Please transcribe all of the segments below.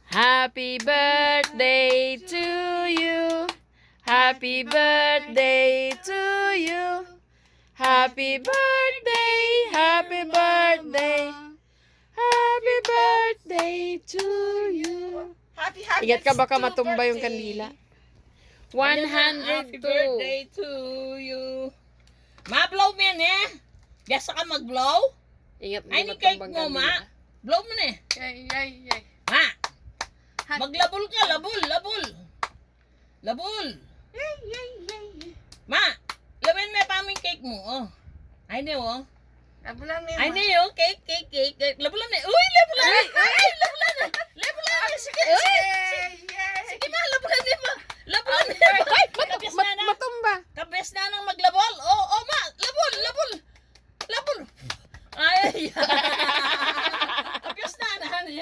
Happy birthday to you. Happy birthday to you. Happy birthday, happy birthday. Happy birthday to you. Happy Ingat ka baka matumba yung kandila. 102. Happy birthday to you. Ma-blow mo yan eh. Biasa ka mag-blow? Ingat mo Ay, ni cake mo, ma. Blow mo na eh. Yay. Ma. Maglabol ka, labol. Labol. Yay. Ma, lawin mo pa aming cake mo. Oh. Ay, ne, oh. Labulan mo Ay, yun. ne, oh. Cake. Labulan na. Uy, labulan na. Ay, labulan na. Sige. Sige, ma, labulan na, ma. Labulan na. Ay, kabes na na. Matumba. Kabes na nang maglabol. Oh, ma. Labol. Ay. Kabes na na, hani.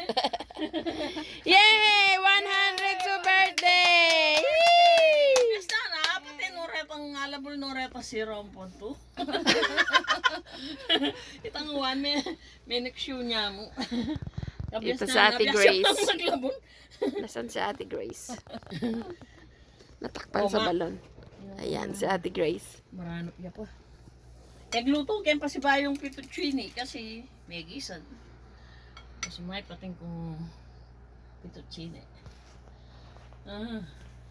Yay! 102 birthday! Yay! Kabes na na. Pati nuretang labol nureta si Rompon to. Itang one, may neksyo niya mo. Kabes Ito na sa na. Ate Biyak Grace. siya pang maglabol. Nasaan si Ate Grace? Natakpan Oh, sa ma. balon. Ayan, si Ate Grace. Maranop niya pa. Nagluto kayo pa si Bayong fettuccine kasi may gisan. Kasi may pating kong fettuccine.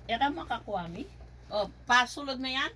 Eka makakwami. Oh, pasulod na yan.